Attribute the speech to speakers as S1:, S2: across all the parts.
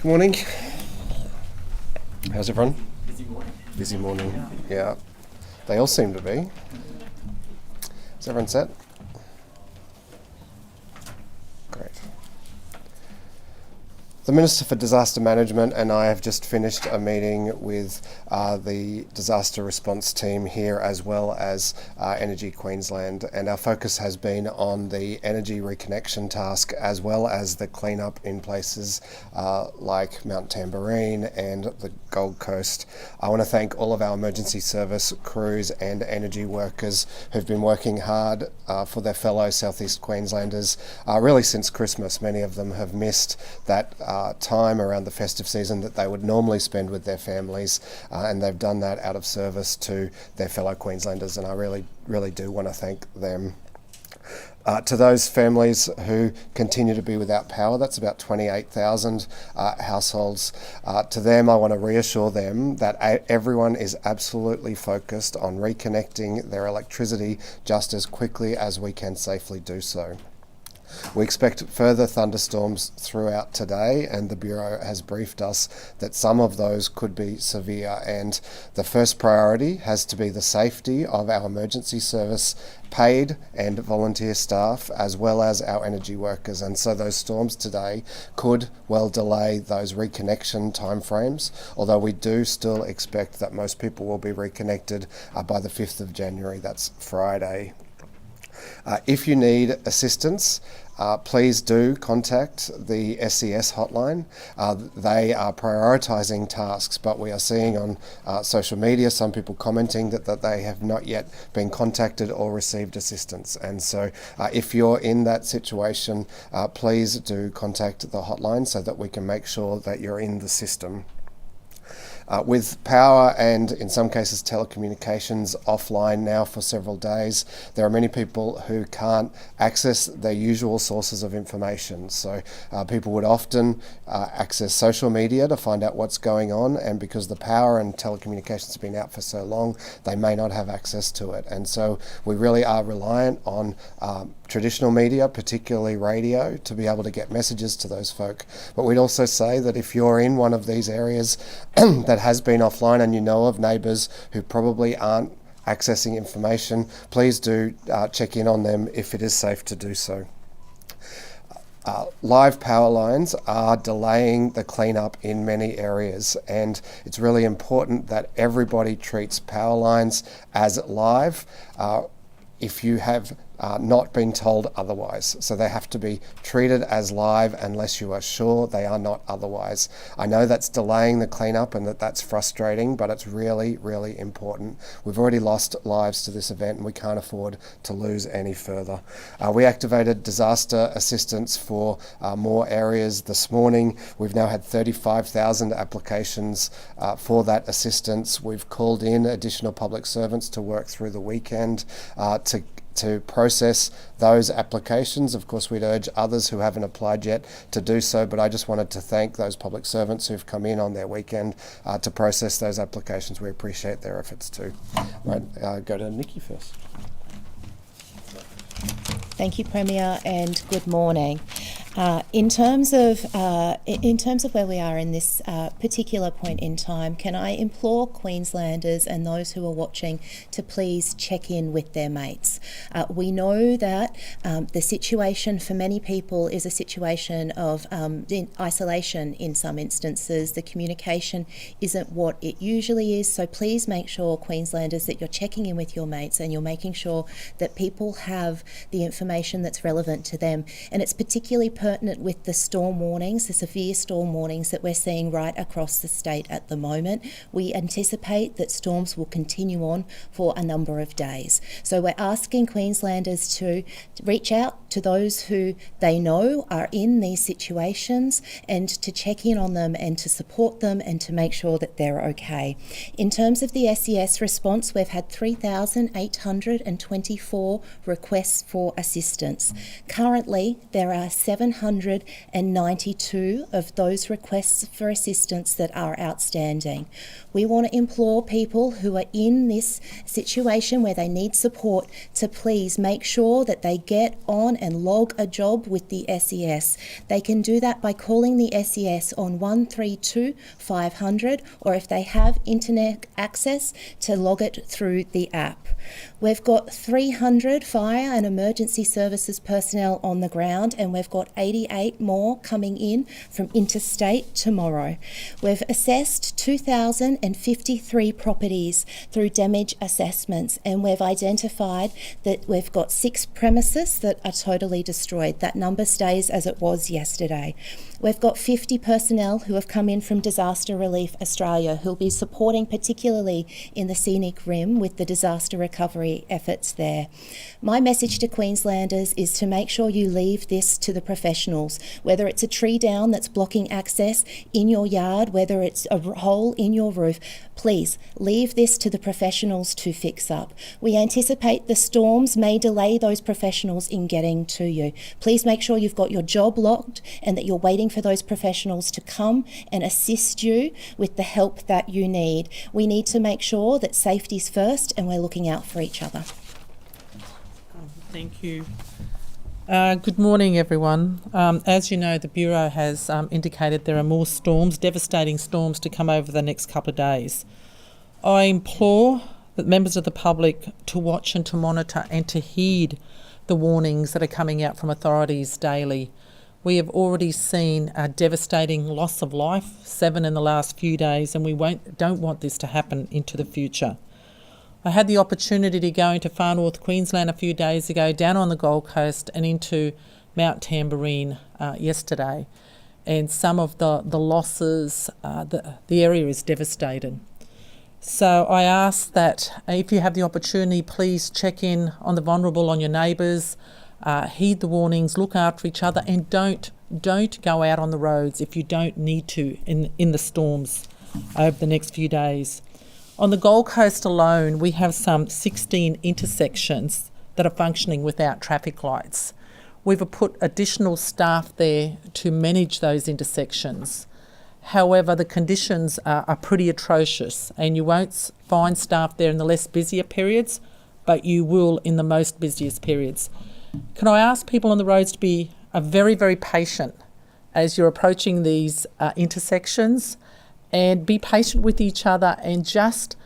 S1: Good morning. How's everyone?
S2: Busy morning.
S1: Busy morning. Yeah. They all seem to be. Is everyone set? Great. The Minister for Disaster Management and I have just finished a meeting with the disaster response team here, as well as Energy Queensland, and our focus has been on the energy reconnection task, as well as the cleanup in places like Mount Tamborine and the Gold Coast. I want to thank all of our emergency service crews and energy workers who've been working hard for their fellow Southeast Queenslanders really since Christmas. Many of them have missed that time around the festive season that they would normally spend with their families, and they've done that out of service to their fellow Queenslanders, and I really do want to thank them. To those families who continue to be without power, that's about 28,000 households. To them, I want to reassure them that everyone is absolutely focused on reconnecting their electricity just as quickly as we can safely do so. We expect further thunderstorms throughout today, and the Bureau has briefed us that some of those could be severe, and the first priority has to be the safety of our emergency service paid and volunteer staff, as well as our energy workers. And so those storms today could well delay those reconnection timeframes, although we do still expect that most people will be reconnected by the 5th of January, that's Friday. If you need assistance, please do contact the SES hotline. They are prioritising tasks, but we are seeing on social media some people commenting that they have not yet been contacted or received assistance. And so if you're in that situation, please do contact the hotline so that we can make sure that you're in the system. With power and, in some cases, telecommunications offline now for several days, there are many people who can't access their usual sources of information. So people would often access social media to find out what's going on, and because the power and telecommunications have been out for so long, they may not have access to it. And so we really are reliant on traditional media, particularly radio, to be able to get messages to those folk. But we'd also say that if you're in one of these areas that has been offline and you know of neighbours who probably aren't accessing information, please do check in on them if it is safe to do so. Live power lines are delaying the cleanup in many areas, and it's really important that everybody treats power lines as live if you have not been told otherwise. So they have to be treated as live unless you are sure they are not otherwise. I know that's delaying the cleanup and that's frustrating, but it's really, really important. We've already lost lives to this event and we can't afford to lose any further. We activated disaster assistance for more areas this morning. We've now had 35,000 applications for that assistance. We've called in additional public servants to work through the weekend to process those applications. Of course, we'd urge others who haven't applied yet to do so, but I just wanted to thank those public servants who've come in on their weekend to process those applications. We appreciate their efforts too. Right, go to Nikki first.
S3: Thank you, Premier, and good morning. In terms of where we are in this particular point in time, can I implore Queenslanders and those who are watching to please check in with their mates? We know that the situation for many people is a situation of isolation in some instances. The communication isn't what it usually is, so please make sure, Queenslanders, that you're checking in with your mates and you're making sure that people have the information that's relevant to them. And it's particularly pertinent with the storm warnings, the severe storm warnings that we're seeing right across the state at the moment. We anticipate that storms will continue on for a number of days. So we're asking Queenslanders to reach out to those who they know are in these situations and to check in on them and to support them and to make sure that they're okay. In terms of the SES response, we've had 3,824 requests for assistance. Currently, there are 792 of those requests for assistance that are outstanding. We want to implore people who are in this situation where they need support to please make sure that they get on and log a job with the SES. They can do that by calling the SES on 132 500, or if they have internet access, to log it through the app. We've got 300 fire and emergency services personnel on the ground, and we've got 88 more coming in from interstate tomorrow. We've assessed 2,053 properties through damage assessments, and we've identified that we've got 6 premises that are totally destroyed. That number stays as it was yesterday. We've got 50 personnel who have come in from Disaster Relief Australia who'll be supporting particularly in the scenic rim with the disaster recovery efforts there. My message to Queenslanders is to make sure you leave this to the professionals, whether it's a tree down that's blocking access in your yard, whether it's a hole in your roof. Please leave this to the professionals to fix up. We anticipate the storms may delay those professionals in getting to you. Please make sure you've got your job locked and that you're waiting for those professionals to come and assist you with the help that you need. We need to make sure that safety's first and we're looking out for each other.
S2: Thank you. Good morning, everyone. As you know, the Bureau has indicated there are more storms, devastating storms, to come over the next couple of days. I implore the members of the public to watch and to monitor and to heed the warnings that are coming out from authorities daily. We have already seen a devastating loss of life, 7 in the last few days, and we don't want this to happen into the future. I had the opportunity to go into far north Queensland a few days ago, down on the Gold Coast and into Mount Tamborine yesterday. And some of the losses, the area is devastated. So I ask that if you have the opportunity, please check in on the vulnerable, on your neighbours, heed the warnings, look after each other, and don't go out on the roads if you don't need to in the storms over the next few days. On the Gold Coast alone, we have some 16 intersections that are functioning without traffic lights. We've put additional staff there to manage those intersections. However, the conditions are pretty atrocious, and you won't find staff there in the less busier periods, but you will in the most busiest periods. Can I ask people on the roads to be very, very patient as you're approaching these intersections, and be patient with each other and just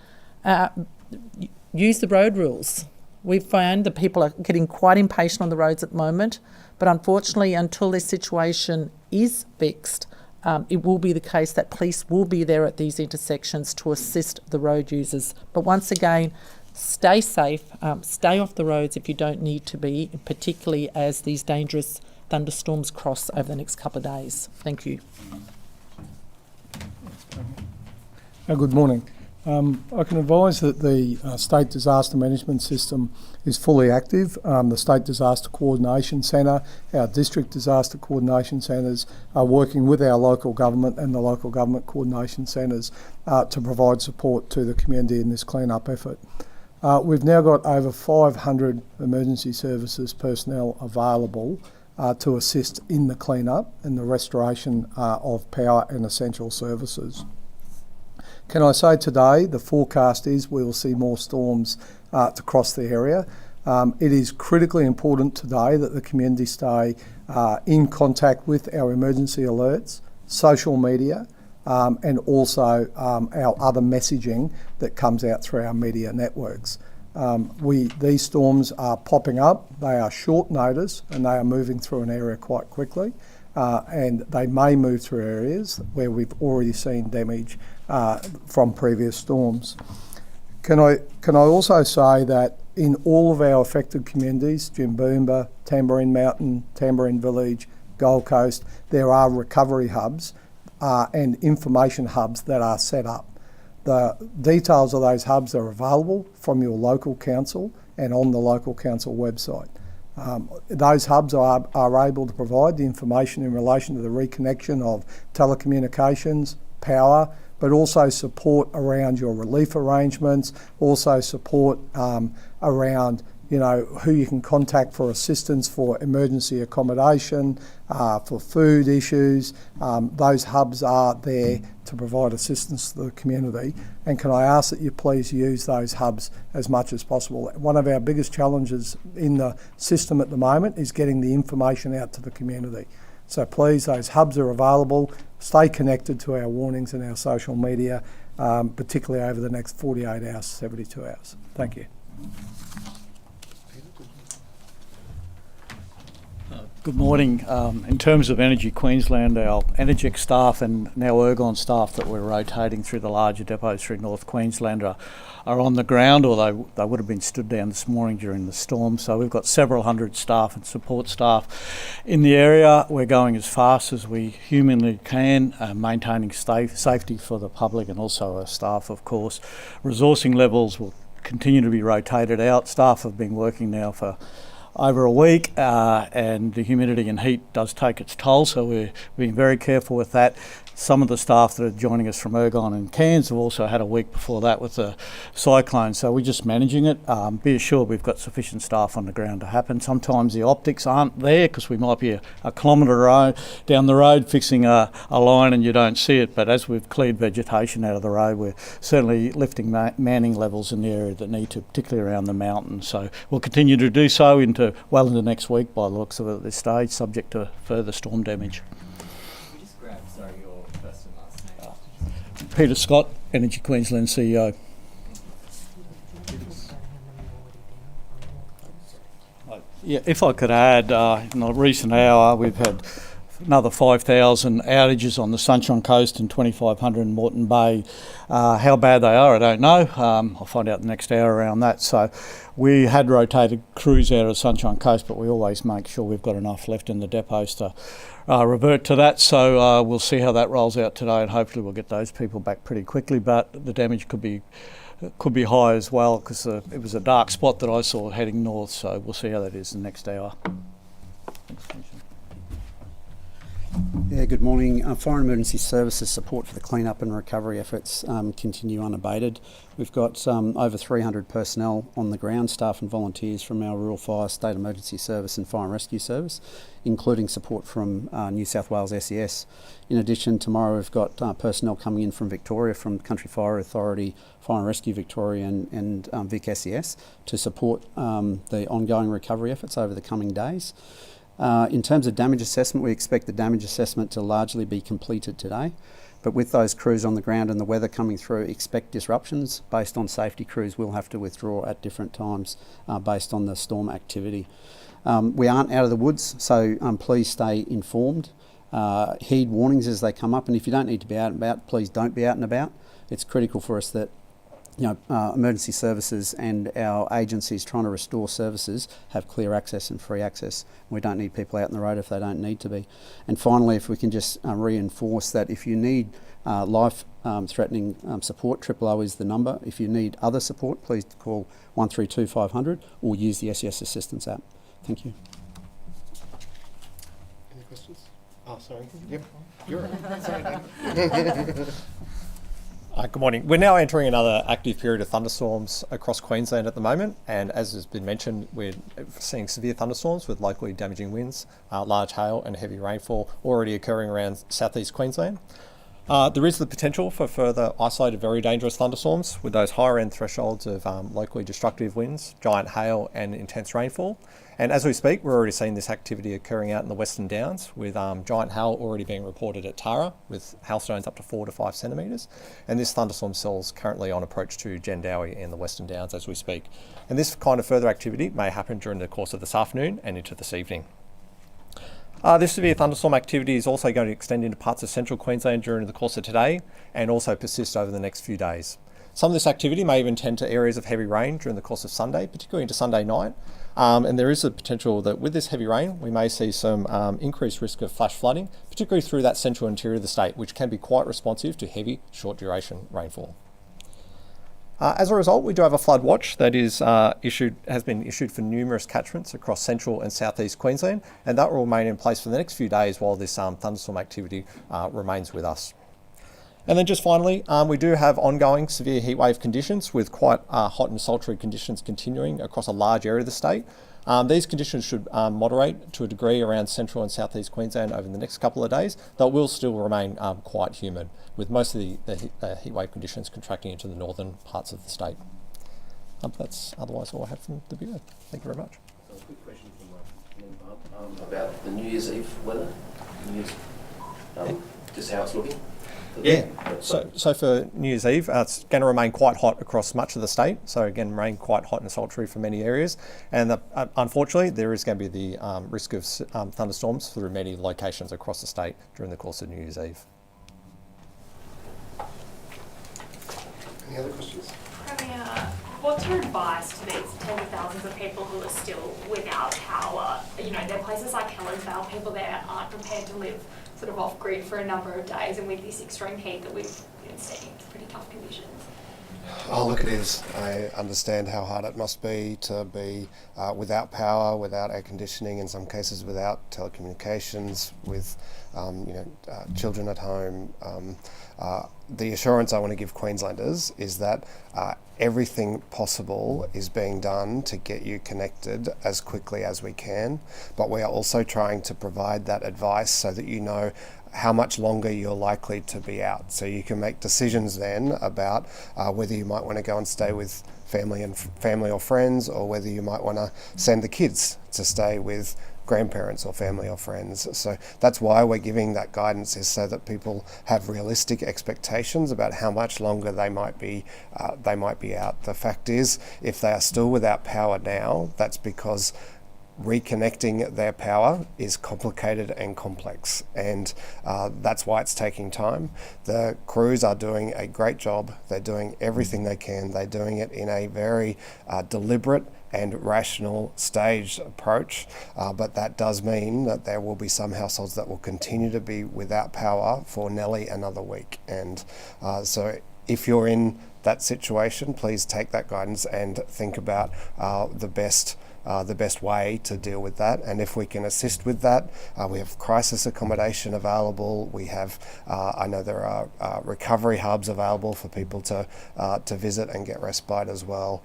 S2: use the road rules. We've found that people are getting quite impatient on the roads at the moment, but unfortunately, until this situation is fixed, it will be the case that police will be there at these intersections to assist the road users. But once again, stay safe, stay off the roads if you don't need to be, particularly as these dangerous thunderstorms cross over the next couple of days. Thank you.
S4: Good morning. I can advise that the State Disaster Management System is fully active. The State Disaster Coordination Centre, our District Disaster Coordination Centres are working with our local government and the local government coordination centres to provide support to the community in this clean-up effort. We've now got over 500 emergency services personnel available to assist in the clean-up and the restoration of power and essential services. Can I say today the forecast is we will see more storms to cross the area. It is critically important today that the community stay in contact with our emergency alerts, social media, and also our other messaging that comes out through our media networks. These storms are popping up, they are short notice, and they are moving through an area quite quickly. And they may move through areas where we've already seen damage from previous storms. Can I also say that in all of our affected communities, Jimboomba, Tamborine Mountain, Tamborine Village, Gold Coast, there are recovery hubs and information hubs that are set up. The details of those hubs are available from your local council and on the local council website. Those hubs are able to provide the information in relation to the reconnection of telecommunications, power, but also support around your relief arrangements, also support around who you can contact for assistance for emergency accommodation, for food issues. Those hubs are there to provide assistance to the community, and can I ask that you please use those hubs as much as possible. One of our biggest challenges in the system at the moment is getting the information out to the community. So please, those hubs are available. Stay connected to our warnings and our social media, particularly over the next 48 hours, 72 hours. Thank you.
S5: Good morning. In terms of Energy Queensland, our Energic staff and now Ergon staff that we're rotating through the larger depots through North Queensland are on the ground, or they would have been stood down this morning during the storm. So we've got several hundred staff and support staff in the area. We're going as fast as we humanly can, maintaining safety for the public and also our staff, of course. Resourcing levels will continue to be rotated out. Staff have been working now for over a week, and the humidity and heat does take its toll, so we're being very careful with that. Some of the staff that are joining us from Ergon and Cairns have also had a week before that with the cyclone, so we're just managing it. Be assured we've got sufficient staff on the ground to happen. Sometimes the optics aren't there because we might be a kilometre down the road fixing a line and you don't see it, but as we've cleared vegetation out of the road, we're certainly lifting manning levels in the area that need to, particularly around the mountain. So we'll continue to do so into next week by the looks of it at this stage, subject to further storm damage. Peter Scott, Energy Queensland CEO. Yeah, if I could add, in the recent hour we've had another 5,000 outages on the Sunshine Coast and 2,500 in Moreton Bay. How bad they are, I don't know. I'll find out the next hour around that. So we had rotated crews out of the Sunshine Coast, but we always make sure we've got enough left in the depots to revert to that. So we'll see how that rolls out today, and hopefully we'll get those people back pretty quickly. But the damage could be high as well, because it was a dark spot that I saw heading north. So we'll see how that is in the next hour. Thanks, Commissioner.
S6: Yeah, good morning. Fire and Emergency Services support for the clean-up and recovery efforts continue unabated. We've got over 300 personnel on the ground, staff and volunteers from our Rural Fire, State Emergency Service and Fire and Rescue Service, including support from New South Wales SES. In addition, tomorrow we've got personnel coming in from Victoria, from Country Fire Authority, Fire and Rescue Victoria and Vic SES to support the ongoing recovery efforts over the coming days. In terms of damage assessment, we expect the damage assessment to largely be completed today, but with those crews on the ground and the weather coming through, expect disruptions. Based on safety, crews will have to withdraw at different times based on the storm activity. We aren't out of the woods, so please stay informed. Heed warnings as they come up, and if you don't need to be out and about, please don't be out and about. It's critical for us that emergency services and our agencies trying to restore services have clear access and free access. We don't need people out on the road if they don't need to be. And finally, if we can just reinforce that if you need life-threatening support, 000 is the number. If you need other support, please call 132 500 or use the SES Assistance app. Thank you.
S1: Any questions? Oh, sorry. Yep. You're right. Sorry. Good morning. We're now entering another active period of thunderstorms across Queensland at the moment, and as has been mentioned, we're seeing severe thunderstorms with locally damaging winds, large hail and heavy rainfall already occurring around southeast Queensland. There is the potential for further isolated very dangerous thunderstorms with those higher end thresholds of locally destructive winds, giant hail and intense rainfall. And as we speak, we're already seeing this activity occurring out in the Western Downs with giant hail already being reported at Tara with hailstones up to 4 to 5 centimetres. And this thunderstorm cell is currently on approach to Jandowie in the Western Downs as we speak. And this kind of further activity may happen during the course of this afternoon and into this evening. This severe thunderstorm activity is also going to extend into parts of central Queensland during the course of today and also persist over the next few days. Some of this activity may even tend to areas of heavy rain during the course of Sunday, particularly into Sunday night. And there is a potential that with this heavy rain, we may see some increased risk of flash flooding, particularly through that central interior of the state, which can be quite responsive to heavy, short duration rainfall. As a result, we do have a flood watch that has been issued for numerous catchments across central and southeast Queensland, and that will remain in place for the next few days while this thunderstorm activity remains with us.
S7: And then just finally, we do have ongoing severe heatwave conditions with quite hot and sultry conditions continuing across a large area of the state. These conditions should moderate to a degree around central and southeast Queensland over the next couple of days, though it will still remain quite humid, with most of the heatwave conditions contracting into the northern parts of the state. That's otherwise all I have from the Bureau. Thank you very much.
S8: A quick question from Bob about the New Year's Eve weather. Just how it's looking.
S7: Yeah, so for New Year's Eve, it's going to remain quite hot across much of the state. So again, remain quite hot and sultry for many areas. And unfortunately, there is going to be the risk of thunderstorms through many locations across the state during the course of New Year's Eve.
S1: Any other questions?
S9: Premier, what's your advice to these tens of thousands of people who are still without power? You know, there are places like Helensvale, people there aren't prepared to live sort of off-grid for a number of days, and with this extreme heat that we've been seeing, it's pretty tough conditions.
S1: Oh, look, it is. I understand how hard it must be to be without power, without air conditioning, in some cases without telecommunications, with children at home. The assurance I want to give Queenslanders is that everything possible is being done to get you connected as quickly as we can, but we are also trying to provide that advice so that you know how much longer you're likely to be out, so you can make decisions then about whether you might want to go and stay with family or friends, or whether you might want to send the kids to stay with grandparents or family or friends. So that's why we're giving that guidance, is so that people have realistic expectations about how much longer they might be out. The fact is, if they are still without power now, that's because reconnecting their power is complicated and complex, and that's why it's taking time. The crews are doing a great job. They're doing everything they can. They're doing it in a very deliberate and rational staged approach, but that does mean that there will be some households that will continue to be without power for nearly another week. And so if you're in that situation, please take that guidance and think about the best way to deal with that. And if we can assist with that, we have crisis accommodation available. We have, I know there are recovery hubs available for people to visit and get respite as well.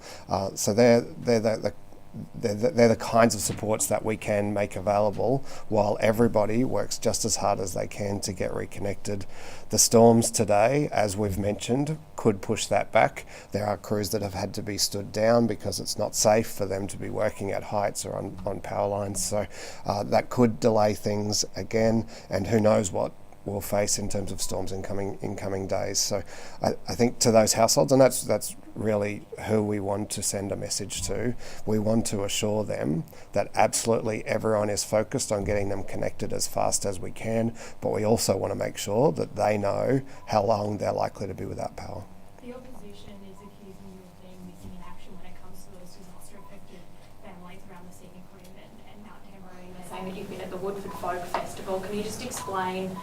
S1: So they're the kinds of supports that we can make available, while everybody works just as hard as they can to get reconnected. The storms today, as we've mentioned, could push that back. There are crews that have had to be stood down because it's not safe for them to be working at heights or on power lines. So that could delay things again, and who knows what we'll face in terms of storms in coming days. So I think to those households, and that's really who we want to send a message to, we want to assure them that absolutely everyone is focused on getting them connected as fast as we can, but we also want to make sure that they know how long they're likely to be without power.
S9: The opposition is accusing you of being missing in action when it comes to those disaster-affected families around the Sea Queen and Mount Tamborine. They're saying that you've been at the Woodford Folk Festival. Can you just explain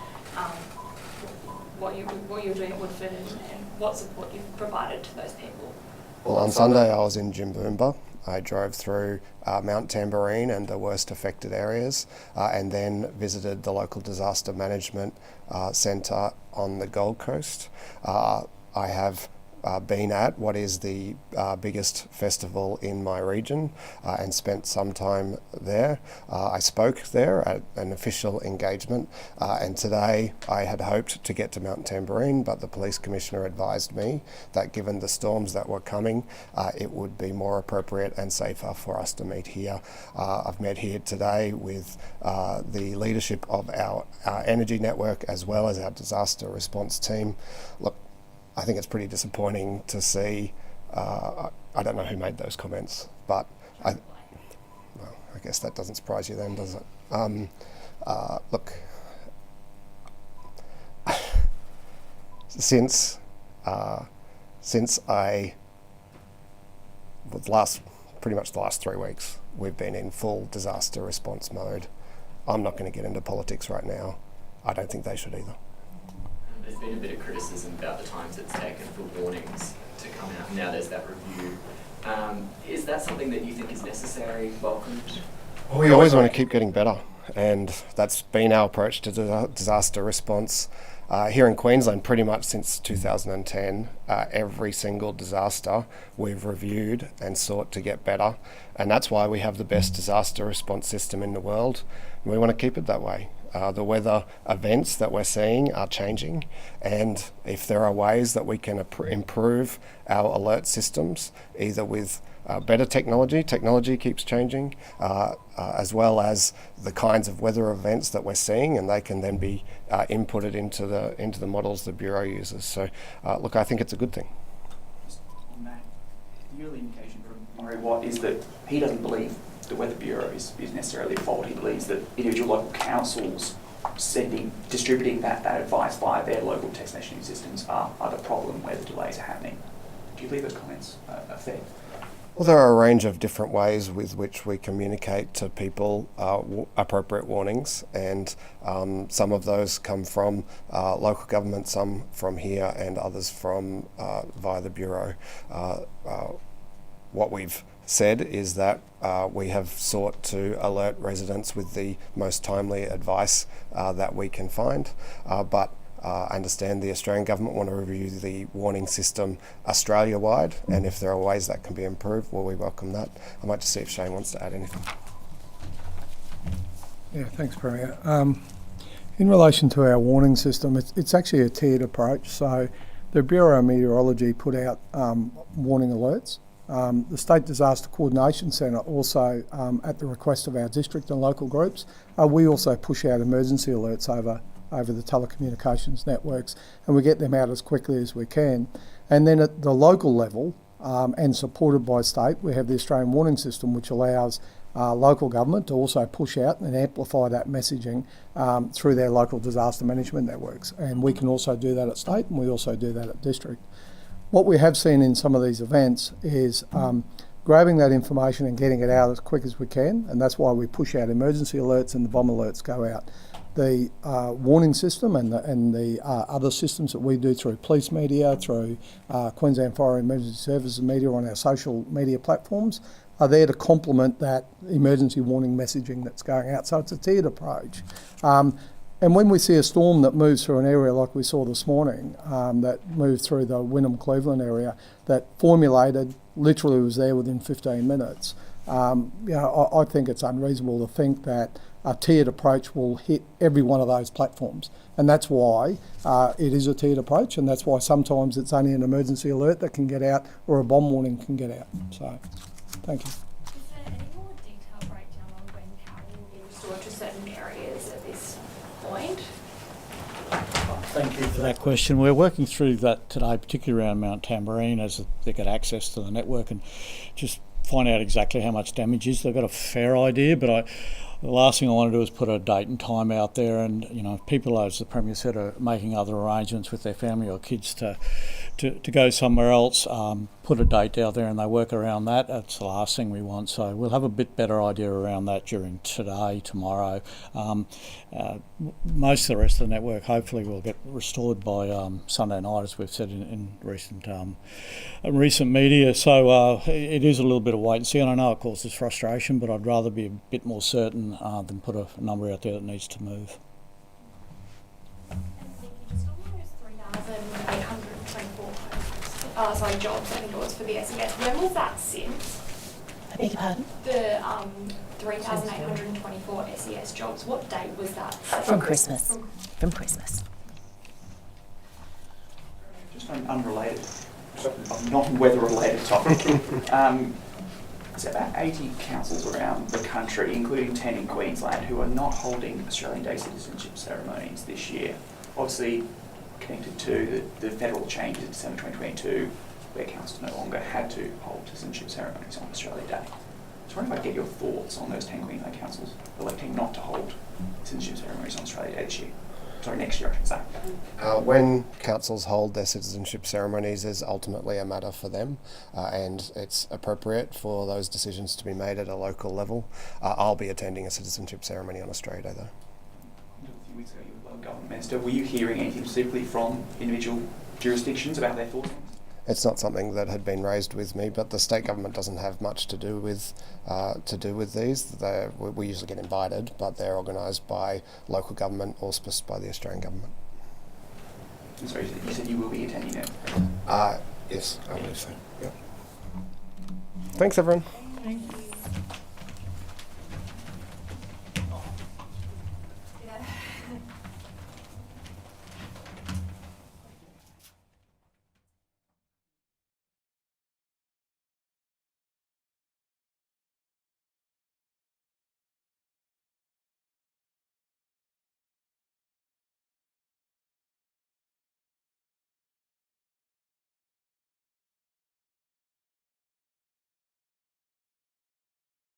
S9: what you're doing at Woodford and what support you've provided to those people?
S1: Well, on Sunday I was in Jimboomba. I drove through Mount Tamborine and the worst affected areas, and then visited the local disaster management centre on the Gold Coast. I have been at what is the biggest festival in my region and spent some time there. I spoke there at an official engagement, and today I had hoped to get to Mount Tamborine, but the police commissioner advised me that given the storms that were coming, it would be more appropriate and safer for us to meet here. I've met here today with the leadership of our energy network as well as our disaster response team. Look, I think it's pretty disappointing to see, I don't know who made those comments, but I guess that doesn't surprise you then, does it? Look, since pretty much the last 3 weeks, we've been in full disaster response mode. I'm not going to get into politics right now. I don't think they should either.
S10: There's been a bit of criticism about the times it's taken for warnings to come out. Now there's that review. Is that something that you think is necessary, welcomed?
S1: Well, we always want to keep getting better, and that's been our approach to disaster response. Here in Queensland, pretty much since 2010, every single disaster we've reviewed and sought to get better, and that's why we have the best disaster response system in the world. We want to keep it that way. The weather events that we're seeing are changing, and if there are ways that we can improve our alert systems, either with better technology keeps changing, as well as the kinds of weather events that we're seeing, and they can then be inputted into the models the Bureau uses. So, look, I think it's a good thing.
S11: Just on that, the early indication from Murray Watt is that he doesn't believe the Weather Bureau is necessarily at fault. He believes that individual local councils distributing that advice via their local text messaging systems are the problem where the delays are happening. Do you believe those comments are fair?
S1: Well, there are a range of different ways with which we communicate to people appropriate warnings, and some of those come from local government, some from here, and others from via the Bureau. What we've said is that we have sought to alert residents with the most timely advice that we can find, but I understand the Australian government want to review the warning system Australia-wide, and if there are ways that can be improved, well, we welcome that. I might just see if Shane wants to add anything.
S4: Yeah, thanks, Premier. In relation to our warning system, it's actually a tiered approach. So the Bureau of Meteorology put out warning alerts. The State Disaster Coordination Centre also, at the request of our district and local groups, we also push out emergency alerts over the telecommunications networks, and we get them out as quickly as we can. And then at the local level, and supported by state, we have the Australian Warning System, which allows local government to also push out and amplify that messaging through their local disaster management networks. And we can also do that at state, and we also do that at district. What we have seen in some of these events is grabbing that information and getting it out as quick as we can, and that's why we push out emergency alerts and the bomb alerts go out. The warning system and the other systems that we do through police media, through Queensland Fire and Emergency Services media on our social media platforms are there to complement that emergency warning messaging that's going out. So it's a tiered approach. And when we see a storm that moves through an area like we saw this morning, that moved through the Wynnum-Cleveland area, that formulated, literally was there within 15 minutes, I think it's unreasonable to think that a tiered approach will hit every one of those platforms. And that's why it is a tiered approach, and that's why sometimes it's only an emergency alert that can get out or a bomb warning can get out. So, thank you.
S9: Is there any more detailed breakdown on when power will be restored to certain areas at this point?
S5: Thank you for that question. We're working through that today, particularly around Mount Tamborine, as they get access to the network and just find out exactly how much damage is. They've got a fair idea, but the last thing I want to do is put a date and time out there, and if people, as the Premier said, are making other arrangements with their family or kids to go somewhere else, put a date out there and they work around that. That's the last thing we want. So we'll have a bit better idea around that during today, tomorrow. Most of the rest of the network hopefully will get restored by Sunday night, as we've said in recent media. So it is a little bit of wait and see, and I know it causes frustration, but I'd rather be a bit more certain than put a number out there that needs to move.
S9: And Nikki, just on those 3,824 jobs and doors for the SES, when was that since?
S3: I beg your pardon?
S9: The 3,824 SES jobs, what date was that?
S3: From Christmas. From Christmas.
S11: Just an unrelated, not weather-related topic. There's about 80 councils around the country, including 10 in Queensland, who are not holding Australian Day citizenship ceremonies this year. Obviously connected to the federal changes in December 2022, where councils no longer had to hold citizenship ceremonies on Australia Day. So I wonder if I get your thoughts on those 10 Queensland councils electing not to hold citizenship ceremonies on Australia Day this year. Sorry, next year I should say.
S1: When councils hold their citizenship ceremonies is ultimately a matter for them, and it's appropriate for those decisions to be made at a local level. I'll be attending a citizenship ceremony on Australia Day though.
S11: A few weeks ago you were Government Minister. Were you hearing anything specifically from individual jurisdictions about their thoughts on this?
S1: It's not something that had been raised with me, but the state government doesn't have much to do with these. We usually get invited, but they're organised by local government, auspiced by the Australian government.
S11: I'm sorry, you said you will be attending it.
S1: Yes, I believe so. Yep. Thanks, everyone.
S2: Thank you.